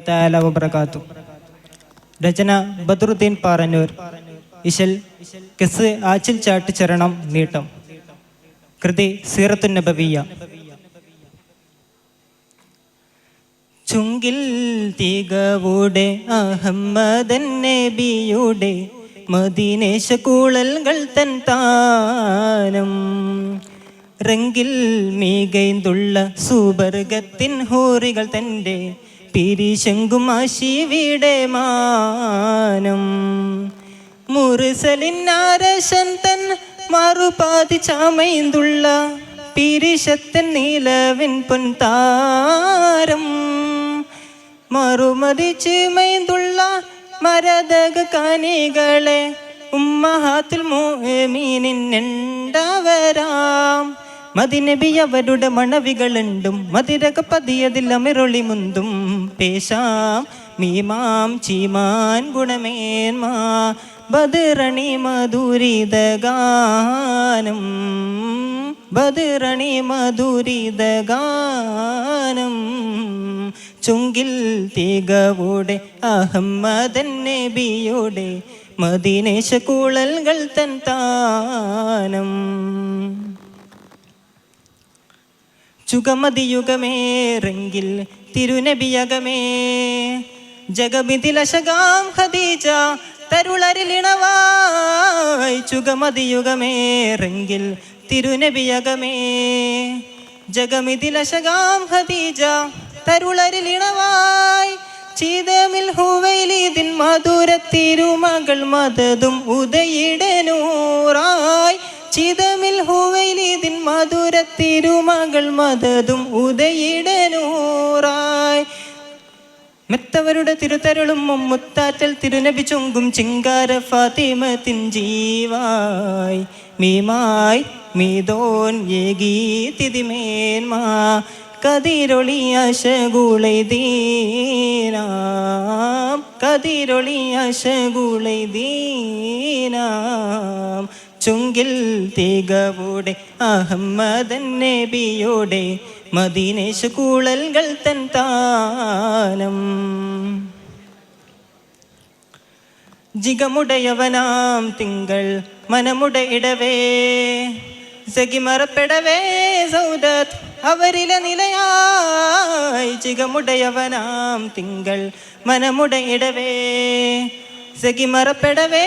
തആല വബറകാതുഹു. രചന ബദറുദ്ദീൻ പാറന്നൂർ. ഇശൽ കെസ് ആച്ചിൽ ചാട്ട് ചരണം നീട്ടം. കൃതി സീറത്തുൻ നബവിയ്യ. ചുങ്കിൽ തികവുടെ അഹമ്മദൻ നബിയുടെ മദീനേശ കൂളൽകൾ തൻ താനം റെങ്കിൽ മികൈന്തുള്ള സുബർഗത്തിൻ ഹൂറികൾ തൻ്റെ പിരിശങ്കും ആശിവിടെ മാനം മുറുസലിൻ ആരശൻ തൻ മറുപാതി ചമൈന്തുള്ള പിരിശത്തൻ നീലവിൻ പൊൻതാരം മറുമതിച്ച് മൈന്തുള്ള മരതക കനികളെ ഉമ്മഹാത്തുൽ മുഅ്മിനീൻ മദിനബി അവരുടെ മണവികളുണ്ടും മതിരക പതിയതിൽ അമിറൊളി മുന്തും പേശാം മീമാം ചീമാൻ ഗുണമേന്മാ ബദറണി മധുരിതഗാനം ബദറണി മധുരിതഗാനം ചുങ്കിൽ തികവുടെ അഹമ്മദൻ നബിയുടെ മദീനേശ കൂളൽകൾ തൻ താനം ചുഗമതിയുഗമേറെങ്കിൽ തിരുനബിയകമേ ജഗമിതിലശകാം ഖദീജ തരുളരിലിണവായി ചുഗമതിയുഗമേറെങ്കിൽ തിരുനബിയകമേ ജഗമിതിലശകാം ഖദീജ തരുളരിലിണവായി ചീതമിൽ ഹുവൈലിദിൻ മധുര തിരുമകൾ മദതും ഉദയിടനൂറായി ചീതമിൽ ഹുവൈലിദിൻ മധുര തിരുമകൾ മദതും ഉദയിടനൂറായി മെത്തവരുടെ തിരുതരുളും മുത്താറ്റൽ തിരുനബി ചൊങ്കും ചിങ്കാര ഫാത്തിമത്തിൻ ജീവായി മീമായി മീതോൻ ഏകീ തിതിമേന്മാ കതിരൊളിയ ശകുളൈ ദീനാം കതിരൊളിയ ശകുളൈ ദീനാം ചുങ്കിൽ തികവുടെ അഹമ്മദൻ നബിയുടെ മദീനേശ കൂളൽകൾ തൻ താനം ജിഗമുടയവനാം തിങ്കൾ മനമുടയിടവേ സഖിമറപ്പെടവേ സൗദത്ത് അവരിലെ നിലയായി ജിഗമുടയവനാം തിങ്കൾ മനമുടയിടവേ സഖിമറപ്പെടവേ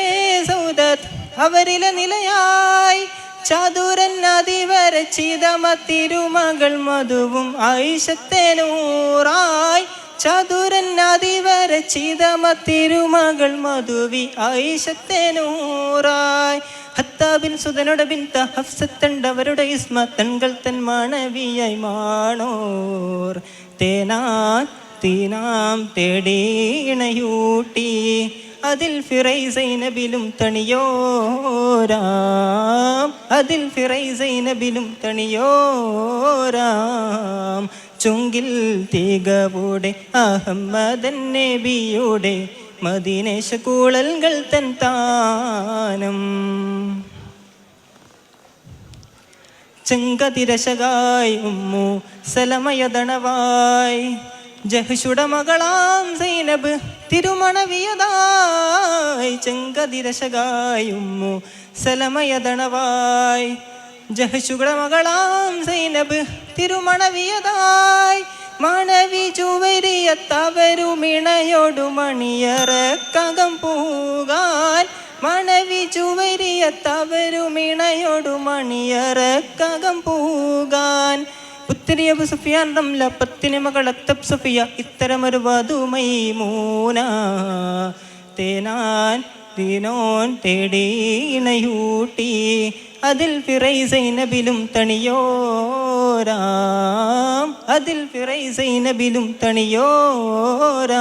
സൗദത്ത് അവരിലെ നിലയായി ചാതുരൻ അതിവരച്ചിതമ തിരുമകൾ മധുവും ആയിഷത്തേനൂറായി ചാതുരൻ അതിവരച്ചിതമ തിരുമകൾ മധുവി ആയിഷത്തേനൂറായി ഹത്താബിൻ സുതനുട ബിൻത ഹഫ്സത്തണ്ടവരുടെ ഇസ്മ തൻകൾ തൻ മാണവിയായി മാണോർ തേനാൻ തീനാം തേടീണയൂട്ടി അതിൽ ഫിറൈസൈനബിലും തണിയോരാം അതിൽ ഫിറൈസൈനബിലും തണിയോരാം ചുങ്കിൽ തികവുടെ അഹമ്മദൻ നബിയുടെ മദീനേശ കൂളൽകൾ തൻ താനം ചെങ്കതിരശകായി ഉമ്മു സലമയദണവായി ജഹ്ഷുട മകളാം സൈനബ് തിരുമണവിയതായി ചെങ്കതിരശകായി ഉമ്മു സലമയദണവായി ജഹ്ഷുട മകളാം സൈനബ് തിരുമണവിയതായി മണവി ചുവരിയത്തവരുമിണയോടു മണിയറക്കകം പൂകാൻ മണവി ചുവരിയത്തവരുമിണയോടു മണിയറക്കകം പൂകാൻ പുത്രി അബു സുഫിയാൻ റംല പത്തിന് മകൾ അത്തബ് സുഫിയ ഇത്തരമൊരു വധുമൈമൂന തേനാൻ ദീനോൻ തേടീണയൂട്ടി അതിൽ ഫിറൈസൈനബിലും തണിയോരാം അതിൽ ഫിറൈസൈനബിലും തണിയോരാം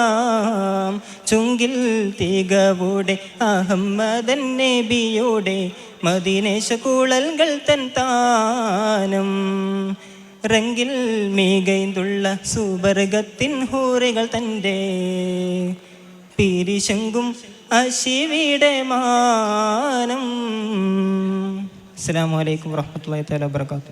ചുങ്കിൽ തികവുടെ അഹമ്മദൻ നബിയുടെ മദീനേശ കൂളൽകൾ തൻ താനം റെങ്കിൽ മികൈന്തുള്ള സുബർഗത്തിൻ ഹൂറികൾ തൻ്റെ പിരിശങ്കും അശിവിടെ മാനം. അസ്സലാമു അലൈക്കും വറഹ്മത്തുള്ളാഹി തആല വബറകാതുഹു.